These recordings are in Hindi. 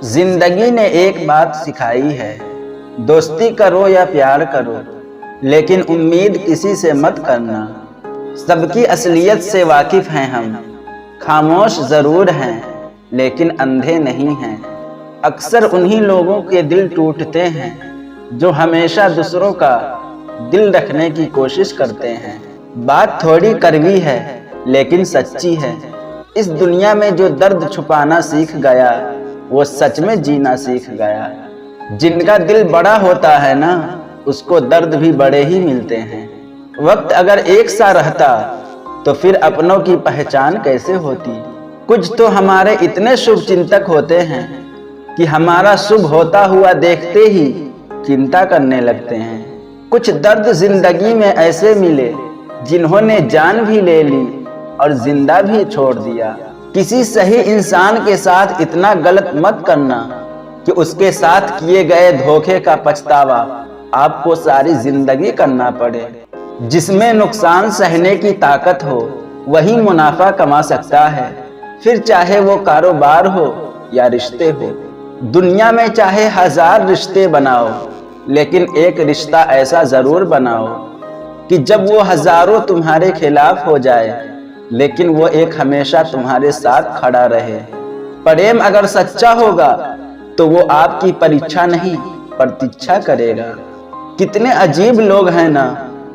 जिंदगी ने एक बात सिखाई है, दोस्ती करो या प्यार करो, लेकिन उम्मीद किसी से मत करना। सबकी असलियत से वाकिफ हैं हम, खामोश जरूर हैं लेकिन अंधे नहीं हैं। अक्सर उन्हीं लोगों के दिल टूटते हैं जो हमेशा दूसरों का दिल रखने की कोशिश करते हैं। बात थोड़ी कड़वी है लेकिन सच्ची है। इस दुनिया में जो दर्द छुपाना सीख गया वो सच में जीना सीख गया। जिनका दिल बड़ा होता है ना, उसको दर्द भी बड़े ही मिलते हैं। वक्त अगर एक सा रहता तो फिर अपनों की पहचान कैसे होती। कुछ तो हमारे इतने शुभ चिंतक होते हैं कि हमारा शुभ होता हुआ देखते ही चिंता करने लगते हैं। कुछ दर्द जिंदगी में ऐसे मिले जिन्होंने जान भी ले ली और जिंदा भी छोड़ दिया। किसी सही इंसान के साथ इतना गलत मत करना कि उसके साथ किए गए धोखे का पछतावा आपको सारी जिंदगी करना पड़े। जिसमें नुकसान सहने की ताकत हो वही मुनाफा कमा सकता है, फिर चाहे वो कारोबार हो या रिश्ते हो। दुनिया में चाहे 1000 रिश्ते बनाओ, लेकिन एक रिश्ता ऐसा जरूर बनाओ कि जब वो हजारों तुम्हारे खिलाफ हो जाए लेकिन वो एक हमेशा तुम्हारे साथ खड़ा रहे। प्रेम अगर सच्चा होगा तो वो आपकी परीक्षा नहीं प्रतीक्षा करेगा। कितने अजीब लोग हैं ना,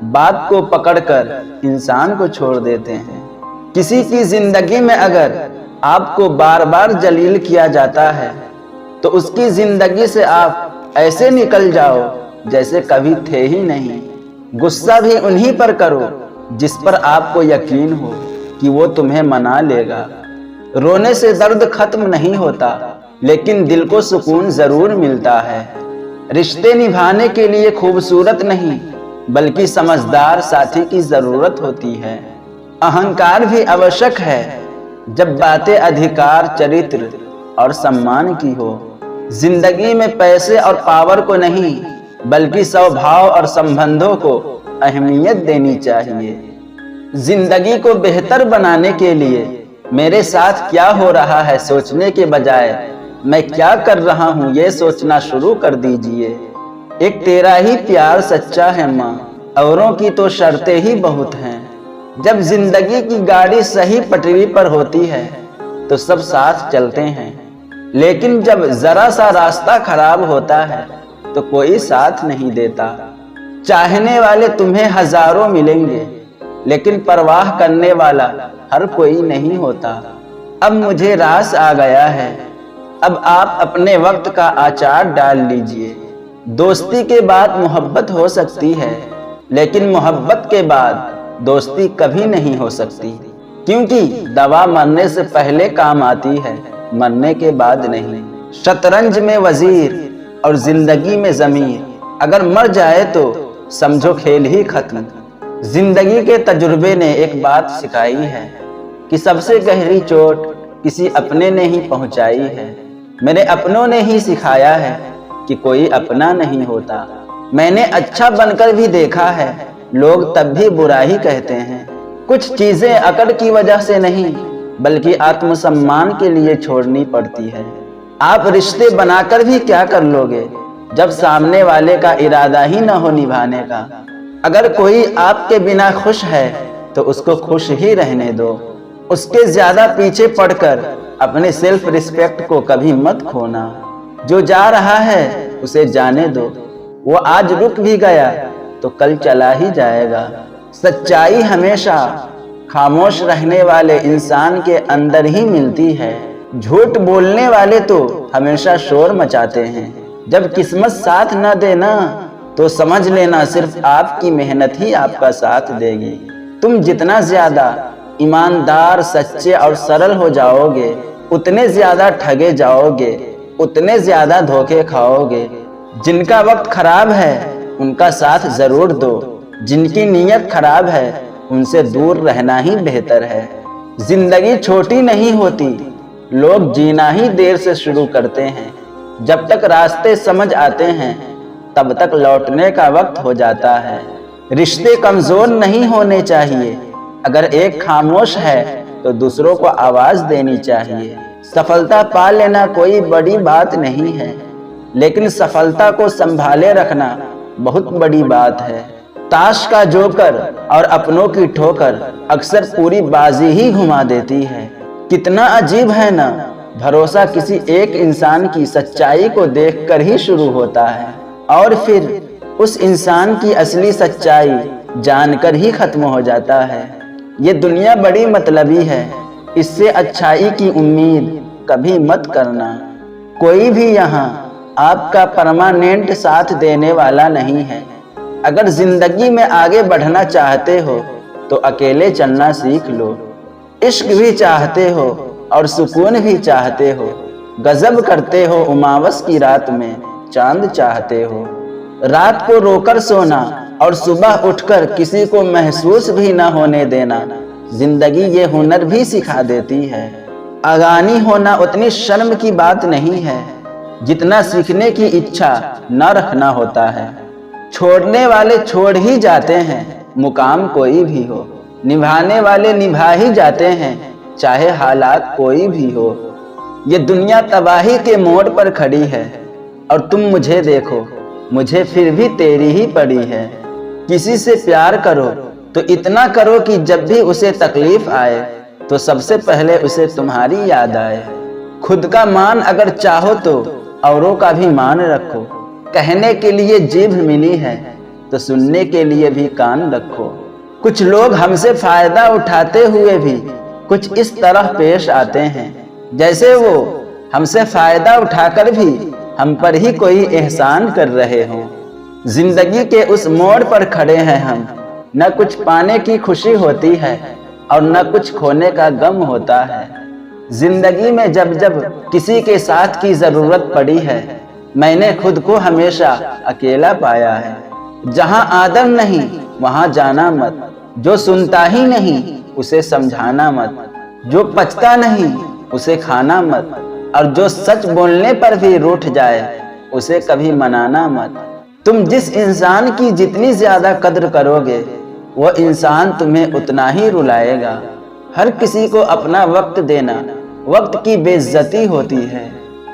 बात को पकड़कर इंसान को छोड़ देते हैं। किसी की जिंदगी में अगर आपको बार बार जलील किया जाता है तो उसकी जिंदगी से आप ऐसे निकल जाओ जैसे कभी थे ही नहीं। गुस्सा भी उन्हीं पर करो जिस पर आपको यकीन हो कि वो तुम्हें मना लेगा। रोने से दर्द खत्म नहीं होता, लेकिन दिल को सुकून जरूर मिलता है। रिश्ते निभाने के लिए खूबसूरत नहीं बल्कि समझदार साथी की जरूरत होती है। अहंकार भी आवश्यक है जब बातें अधिकार, चरित्र और सम्मान की हो। जिंदगी में पैसे और पावर को नहीं बल्कि स्वभाव और संबंधों को अहमियत देनी चाहिए। जिंदगी को बेहतर बनाने के लिए मेरे साथ क्या हो रहा है सोचने के बजाय मैं क्या कर रहा हूँ ये सोचना शुरू कर दीजिए। एक तेरा ही प्यार सच्चा है माँ, औरों की तो शर्तें ही बहुत हैं। जब जिंदगी की गाड़ी सही पटरी पर होती है तो सब साथ चलते हैं, लेकिन जब जरा सा रास्ता खराब होता है तो कोई साथ नहीं देता। चाहने वाले तुम्हें हजारों मिलेंगे लेकिन परवाह करने वाला हर कोई नहीं होता। अब मुझे रास आ गया है, अब आप अपने वक्त का आचार डाल लीजिए। दोस्ती के बाद मोहब्बत हो सकती है, लेकिन मोहब्बत के बाद दोस्ती कभी नहीं हो सकती, क्योंकि दवा मरने से पहले काम आती है, मरने के बाद नहीं। शतरंज में वजीर और जिंदगी में जमीर, अगर मर जाए तो समझो खेल ही खत्म। जिंदगी के तजुर्बे ने एक बात सिखाई है कि सबसे गहरी चोट किसी अपने ने ही पहुंचाई है। मेरे अपनों ने ही सिखाया है कि कोई अपना नहीं होता। मैंने अच्छा बनकर भी देखा है, लोग तब भी बुरा ही कहते हैं। कुछ चीजें अकड़ की वजह से नहीं बल्कि आत्मसम्मान के लिए छोड़नी पड़ती है। आप रिश्ते बनाकर भी क्या कर लोगे जब सामने वाले का इरादा ही न हो निभाने का। अगर कोई आपके बिना खुश है तो उसको खुश ही रहने दो। उसके ज्यादा पीछे पड़कर अपने सेल्फ रिस्पेक्ट को कभी मत खोना। जो जा रहा है उसे जाने दो, वो आज रुक भी गया तो कल चला ही जाएगा। सच्चाई हमेशा खामोश रहने वाले इंसान के अंदर ही मिलती है। झूठ बोलने वाले तो हमेशा शोर मचाते हैं। जब किस्मत साथ न देना तो समझ लेना सिर्फ आपकी मेहनत ही आपका साथ देगी। तुम जितना ज्यादा ईमानदार, सच्चे और सरल हो जाओगे उतने ज्यादा ठगे जाओगे, उतने ज्यादा धोखे खाओगे। जिनका वक्त खराब है उनका साथ जरूर दो, जिनकी नीयत खराब है उनसे दूर रहना ही बेहतर है। जिंदगी छोटी नहीं होती, लोग जीना ही देर से शुरू करते हैं। जब तक रास्ते समझ आते हैं तब तक लौटने का वक्त हो जाता है। रिश्ते कमजोर नहीं होने चाहिए, अगर एक खामोश है तो दूसरों को आवाज देनी चाहिए। सफलता पा लेना कोई बड़ी बात नहीं है, लेकिन सफलता को संभाले रखना बहुत बड़ी बात है। ताश का जोकर और अपनों की ठोकर अक्सर पूरी बाजी ही घुमा देती है। कितना अजीब है ना, भरोसा किसी एक इंसान की सच्चाई को देखकर ही शुरू होता है और फिर उस इंसान की असली सच्चाई जानकर ही खत्म हो जाता है। ये दुनिया बड़ी मतलबी है, इससे अच्छाई की उम्मीद कभी मत करना। कोई भी यहाँ आपका परमानेंट साथ देने वाला नहीं है। अगर जिंदगी में आगे बढ़ना चाहते हो तो अकेले चलना सीख लो। इश्क भी चाहते हो और सुकून भी चाहते हो, गजब करते हो उमावस की रात में चांद चाहते हो। रात को रोकर सोना और सुबह उठकर किसी को महसूस भी ना होने देना, जिंदगी ये हुनर भी सिखा देती है। अगानी होना उतनी शर्म की बात नहीं है जितना सीखने की इच्छा न रखना होता है। छोड़ने वाले छोड़ ही जाते हैं, मुकाम कोई भी हो। निभाने वाले निभा ही जाते हैं, चाहे हालात कोई भी हो। ये दुनिया तबाही के मोड़ पर खड़ी है और तुम मुझे देखो, मुझे फिर भी तेरी ही पड़ी है। किसी से प्यार करो तो इतना करो कि जब भी उसे तकलीफ आए तो सबसे पहले उसे तुम्हारी याद आए। खुद का मान अगर चाहो तो औरों का भी मान रखो। कहने के लिए जीभ मिली है तो सुनने के लिए भी कान रखो। कुछ लोग हमसे फायदा उठाते हुए भी कुछ इस तरह पेश आते हैं जैसे वो हमसे फायदा उठाकर भी हम पर ही कोई एहसान कर रहे हों। जिंदगी के उस मोड़ पर खड़े हैं हम, न कुछ पाने की खुशी होती है और न कुछ खोने का गम होता है। जिंदगी में जब जब किसी के साथ की जरूरत पड़ी है, मैंने खुद को हमेशा अकेला पाया है। जहां आदर नहीं वहां जाना मत, जो सुनता ही नहीं उसे समझाना मत, जो पचता नहीं उसे खाना मत, और जो सच बोलने पर भी रूठ जाए उसे कभी मनाना मत। तुम जिस इंसान की जितनी ज्यादा कद्र करोगे वो इंसान तुम्हें उतना ही रुलाएगा। हर किसी को अपना वक्त देना वक्त की बेइज्जती होती है।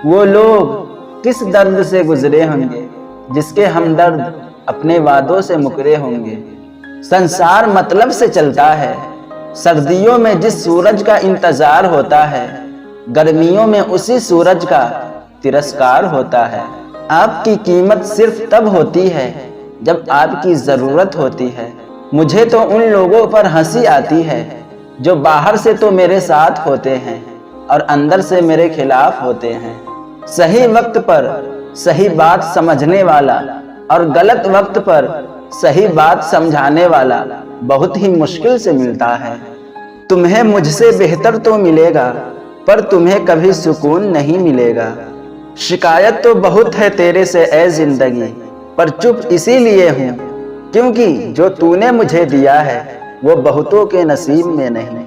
वो लोग किस दर्द से गुजरे होंगे जिसके हमदर्द अपने वादों से मुकरे होंगे। संसार मतलब से चलता है। सर्दियों में जिस सूरज का इंतजार होता है, गर्मियों में उसी सूरज का तिरस्कार होता है। आपकी कीमत सिर्फ तब होती है जब आपकी जरूरत होती है। मुझे तो उन लोगों पर हंसी आती है जो बाहर से तो मेरे साथ होते हैं और अंदर से मेरे खिलाफ होते हैं। सही वक्त पर सही बात समझने वाला और गलत वक्त पर सही बात समझाने वाला बहुत ही मुश्किल से मिलता है। तुम्हें मुझसे बेहतर तो मिलेगा पर तुम्हें कभी सुकून नहीं मिलेगा। शिकायत तो बहुत है तेरे से ए जिंदगी, पर चुप इसीलिए हूँ क्योंकि जो तूने मुझे दिया है वो बहुतों के नसीब में नहीं।